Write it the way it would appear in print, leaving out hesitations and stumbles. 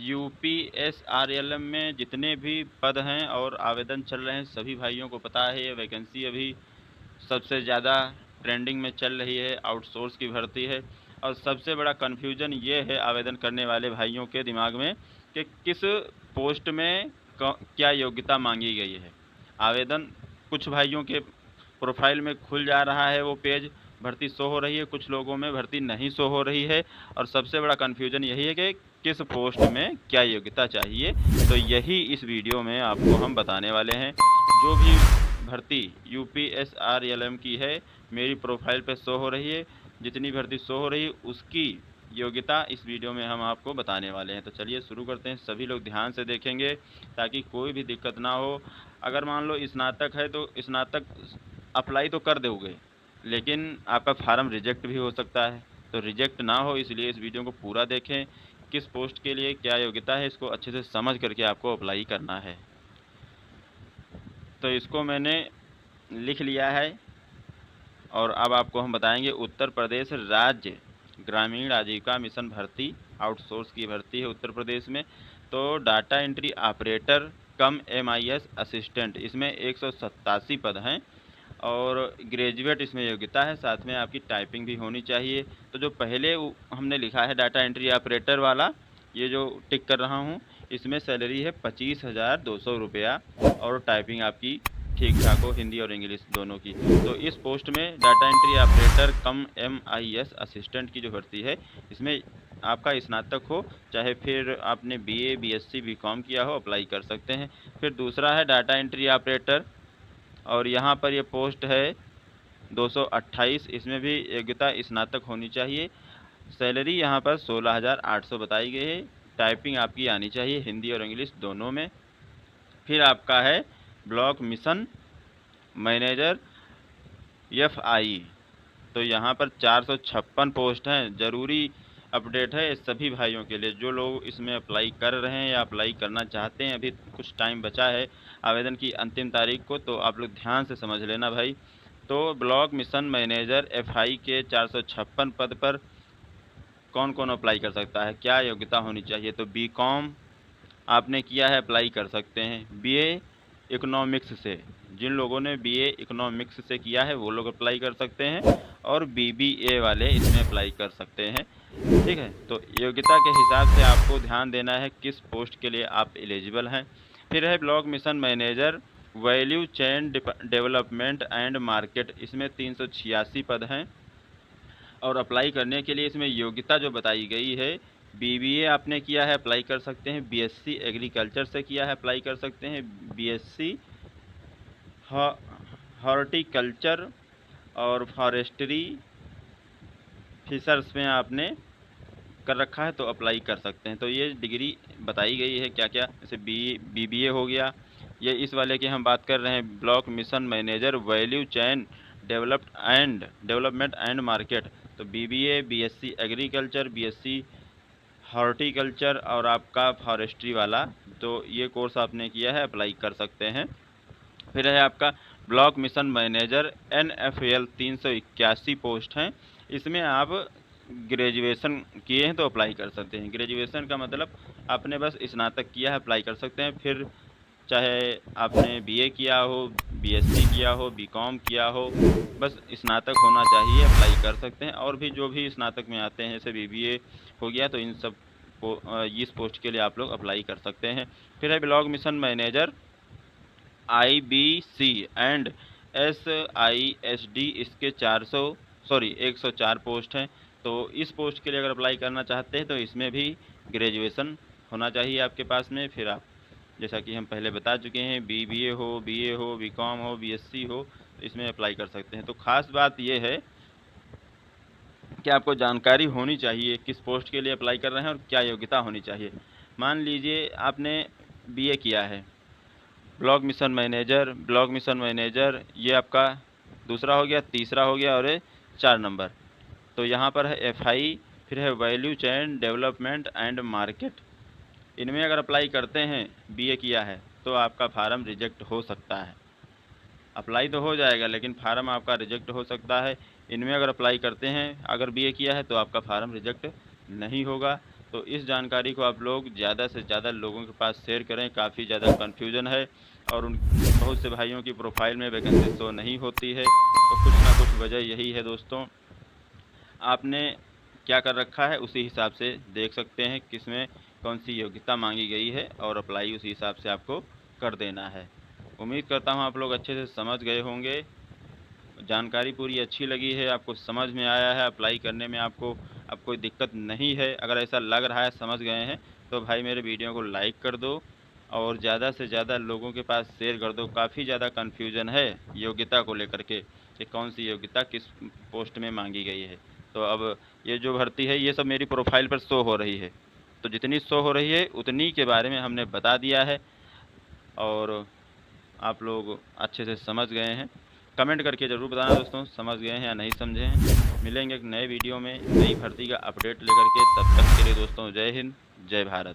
यूपीएसआरएलएम में जितने भी पद हैं और आवेदन चल रहे हैं, सभी भाइयों को पता है ये वैकेंसी अभी सबसे ज़्यादा ट्रेंडिंग में चल रही है, आउटसोर्स की भर्ती है। और सबसे बड़ा कन्फ्यूजन ये है आवेदन करने वाले भाइयों के दिमाग में कि किस पोस्ट में क्या योग्यता मांगी गई है। आवेदन कुछ भाइयों के प्रोफाइल में खुल जा रहा है, वो पेज भर्ती शो हो रही है, कुछ लोगों में भर्ती नहीं शो हो रही है। और सबसे बड़ा कन्फ्यूजन यही है कि किस पोस्ट में क्या योग्यता चाहिए। तो यही इस वीडियो में आपको हम बताने वाले हैं। जो भी भर्ती यूपीएसआरएलएम की है मेरी प्रोफाइल पे शो हो रही है, जितनी भर्ती शो हो रही है उसकी योग्यता इस वीडियो में हम आपको बताने वाले हैं। तो चलिए शुरू करते हैं। सभी लोग ध्यान से देखेंगे ताकि कोई भी दिक्कत ना हो। अगर मान लो स्नातक है तो स्नातक अप्लाई तो कर दोगे, लेकिन आपका फार्म रिजेक्ट भी हो सकता है। तो रिजेक्ट ना हो इसलिए इस वीडियो को पूरा देखें। किस पोस्ट के लिए क्या योग्यता है इसको अच्छे से समझ करके आपको अप्लाई करना है। तो इसको मैंने लिख लिया है और अब आपको हम बताएंगे। उत्तर प्रदेश राज्य ग्रामीण आजीविका मिशन भर्ती आउटसोर्स की भर्ती है उत्तर प्रदेश में। तो डाटा एंट्री ऑपरेटर कम MIS असिस्टेंट, इसमें 187 पद हैं और ग्रेजुएट इसमें योग्यता है। साथ में आपकी टाइपिंग भी होनी चाहिए। तो जो पहले हमने लिखा है डाटा एंट्री ऑपरेटर वाला, ये जो टिक कर रहा हूँ, इसमें सैलरी है 25,200 रुपया और टाइपिंग आपकी ठीक ठाक हो, हिंदी और इंग्लिश दोनों की। तो इस पोस्ट में डाटा एंट्री ऑपरेटर कम MIS असिस्टेंट की जो भर्ती है, इसमें आपका स्नातक हो चाहे फिर आपने BA BSc BCom किया हो, अप्लाई कर सकते हैं। फिर दूसरा है डाटा एंट्री ऑपरेटर और यहाँ पर ये पोस्ट है 228, इसमें भी योग्यता स्नातक होनी चाहिए। सैलरी यहाँ पर 16,800 बताई गई है। टाइपिंग आपकी आनी चाहिए हिंदी और इंग्लिश दोनों में। फिर आपका है ब्लॉक मिशन मैनेजर FI, तो यहाँ पर 456 पोस्ट हैं। ज़रूरी अपडेट है सभी भाइयों के लिए जो लोग इसमें अप्लाई कर रहे हैं या अप्लाई करना चाहते हैं। अभी कुछ टाइम बचा है आवेदन की अंतिम तारीख को, तो आप लोग ध्यान से समझ लेना भाई। तो ब्लॉक मिशन मैनेजर FI के 456 पद पर कौन कौन अप्लाई कर सकता है, क्या योग्यता होनी चाहिए। तो BCom आपने किया है अप्लाई कर सकते हैं। BA इकोनॉमिक्स से, जिन लोगों ने BA इकोनॉमिक्स से किया है वो लोग अप्लाई कर सकते हैं और BBA वाले इसमें अप्लाई कर सकते हैं। ठीक है, तो योग्यता के हिसाब से आपको ध्यान देना है किस पोस्ट के लिए आप एलिजिबल हैं। फिर है block mission manager value chain development and market, इसमें 386 पद हैं और अप्लाई करने के लिए इसमें योग्यता जो बताई गई है, BBA आपने किया है अप्लाई कर सकते हैं, BSc एग्रीकल्चर से किया है अप्लाई कर सकते हैं, BSc हॉर्टिकल्चर और फॉरेस्ट्री फिशर्स में आपने कर रखा है तो अप्लाई कर सकते हैं। तो ये डिग्री बताई गई है क्या क्या, जैसे BBA हो गया। ये इस वाले की हम बात कर रहे हैं, block mission manager value chain development and market. तो BBA BSc agriculture, BSc horticulture और आपका फॉरेस्ट्री वाला, तो ये कोर्स आपने किया है अप्लाई कर सकते हैं। फिर है आपका block mission manager NFL 381 post हैं। इसमें आप ग्रेजुएशन किए हैं तो अप्लाई कर सकते हैं। ग्रेजुएशन का मतलब आपने बस स्नातक किया है अप्लाई कर सकते हैं। फिर चाहे आपने BA किया हो, BSc किया हो, BCom किया हो, बस स्नातक होना चाहिए, अप्लाई कर सकते हैं। और भी जो भी स्नातक में आते हैं जैसे BBA हो गया, तो इन सब इस पोस्ट के लिए आप लोग अप्लाई कर सकते हैं। फिर है block mission manager IBC and SISD, इसके 104 पोस्ट हैं। तो इस पोस्ट के लिए अगर अप्लाई करना चाहते हैं तो इसमें भी ग्रेजुएशन होना चाहिए आपके पास में। फिर आप जैसा कि हम पहले बता चुके हैं, BBA हो, BA हो, BCom हो, BSc हो, तो इसमें अप्लाई कर सकते हैं। तो ख़ास बात ये है कि आपको जानकारी होनी चाहिए किस पोस्ट के लिए अप्लाई कर रहे हैं और क्या योग्यता होनी चाहिए। मान लीजिए आपने BA किया है, ब्लॉक मिशन मैनेजर ये आपका दूसरा हो गया, तीसरा हो गया और ये 4 नंबर। तो यहाँ पर है FI, फिर है value chain development and market. इनमें अगर अप्लाई करते हैं, BA किया है तो आपका फार्म रिजेक्ट हो सकता है। अप्लाई तो हो जाएगा लेकिन फार्म आपका रिजेक्ट हो सकता है। इनमें अगर अप्लाई करते हैं, अगर BA किया है तो आपका फार्म रिजेक्ट नहीं होगा। तो इस जानकारी को आप लोग ज़्यादा से ज़्यादा लोगों के पास शेयर करें। काफ़ी ज़्यादा कन्फ्यूजन है और उन बहुत से भाइयों की प्रोफाइल में वैकेंसी शो नहीं होती है, तो कुछ ना कुछ वजह यही है दोस्तों। आपने क्या कर रखा है उसी हिसाब से देख सकते हैं किसमें कौन सी योग्यता मांगी गई है और अप्लाई उसी हिसाब से आपको कर देना है। उम्मीद करता हूँ आप लोग अच्छे से समझ गए होंगे। जानकारी पूरी अच्छी लगी है, आपको समझ में आया है, अप्लाई करने में आपको अब कोई दिक्कत नहीं है। अगर ऐसा लग रहा है समझ गए हैं तो भाई मेरे वीडियो को लाइक कर दो और ज़्यादा से ज़्यादा लोगों के पास शेयर कर दो। काफ़ी ज़्यादा कन्फ्यूजन है योग्यता को लेकर के कि कौन सी योग्यता किस पोस्ट में मांगी गई है। तो अब ये जो भर्ती है ये सब मेरी प्रोफाइल पर शो हो रही है, तो जितनी शो हो रही है उतनी के बारे में हमने बता दिया है और आप लोग अच्छे से समझ गए हैं। कमेंट करके ज़रूर बताना दोस्तों समझ गए हैं या नहीं समझे हैं। मिलेंगे एक नए वीडियो में नई भर्ती का अपडेट लेकर के, तब तक के लिए दोस्तों जय हिंद जय भारत।